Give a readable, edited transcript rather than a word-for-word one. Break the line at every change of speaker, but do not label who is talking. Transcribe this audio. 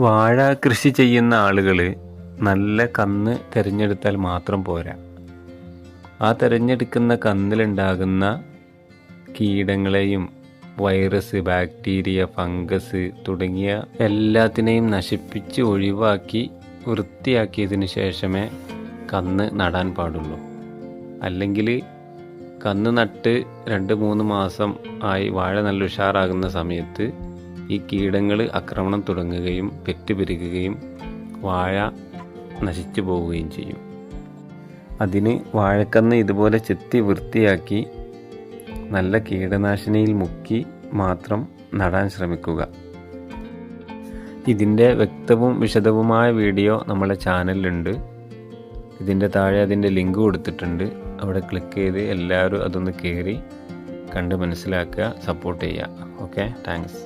വാഴ കൃഷി ചെയ്യുന്ന ആളുകൾ നല്ല കന്ന് തിരഞ്ഞെടുത്താൽ മാത്രം പോരാ. ആ തിരഞ്ഞെടുക്കുന്ന കന്നിലുണ്ടാകുന്ന കീടങ്ങളെയും വൈറസ്, ബാക്ടീരിയ, ഫംഗസ് തുടങ്ങിയ എല്ലാത്തിനെയും നശിപ്പിച്ച് ഒഴിവാക്കി വൃത്തിയാക്കിയതിന് ശേഷമേ കന്ന് നടാൻ പാടുള്ളൂ. അല്ലെങ്കിൽ കന്ന് നട്ട് 2-3 മാസം ആയി വാഴ നല്ല ഉഷാറാകുന്ന സമയത്ത് ഈ കീടങ്ങൾ ആക്രമണം തുടങ്ങുകയും പെറ്റുപെരുകുകയും വാഴ നശിച്ചു പോവുകയും ചെയ്യും. അതിന് വാഴക്കന്ന് ഇതുപോലെ ചെത്തി വൃത്തിയാക്കി നല്ല കീടനാശിനിയിൽ മുക്കി മാത്രം നടാൻ ശ്രമിക്കുക. ഇതിൻ്റെ വ്യക്തവും വിശദവുമായ വീഡിയോ നമ്മുടെ ചാനലിലുണ്ട്. ഇതിൻ്റെ താഴെ അതിൻ്റെ ലിങ്ക് കൊടുത്തിട്ടുണ്ട്. അവിടെ ക്ലിക്ക് ചെയ്ത് എല്ലാവരും അതൊന്ന് കയറി കണ്ട് മനസ്സിലാക്കുക, സപ്പോർട്ട് ചെയ്യുക. Okay, thanks.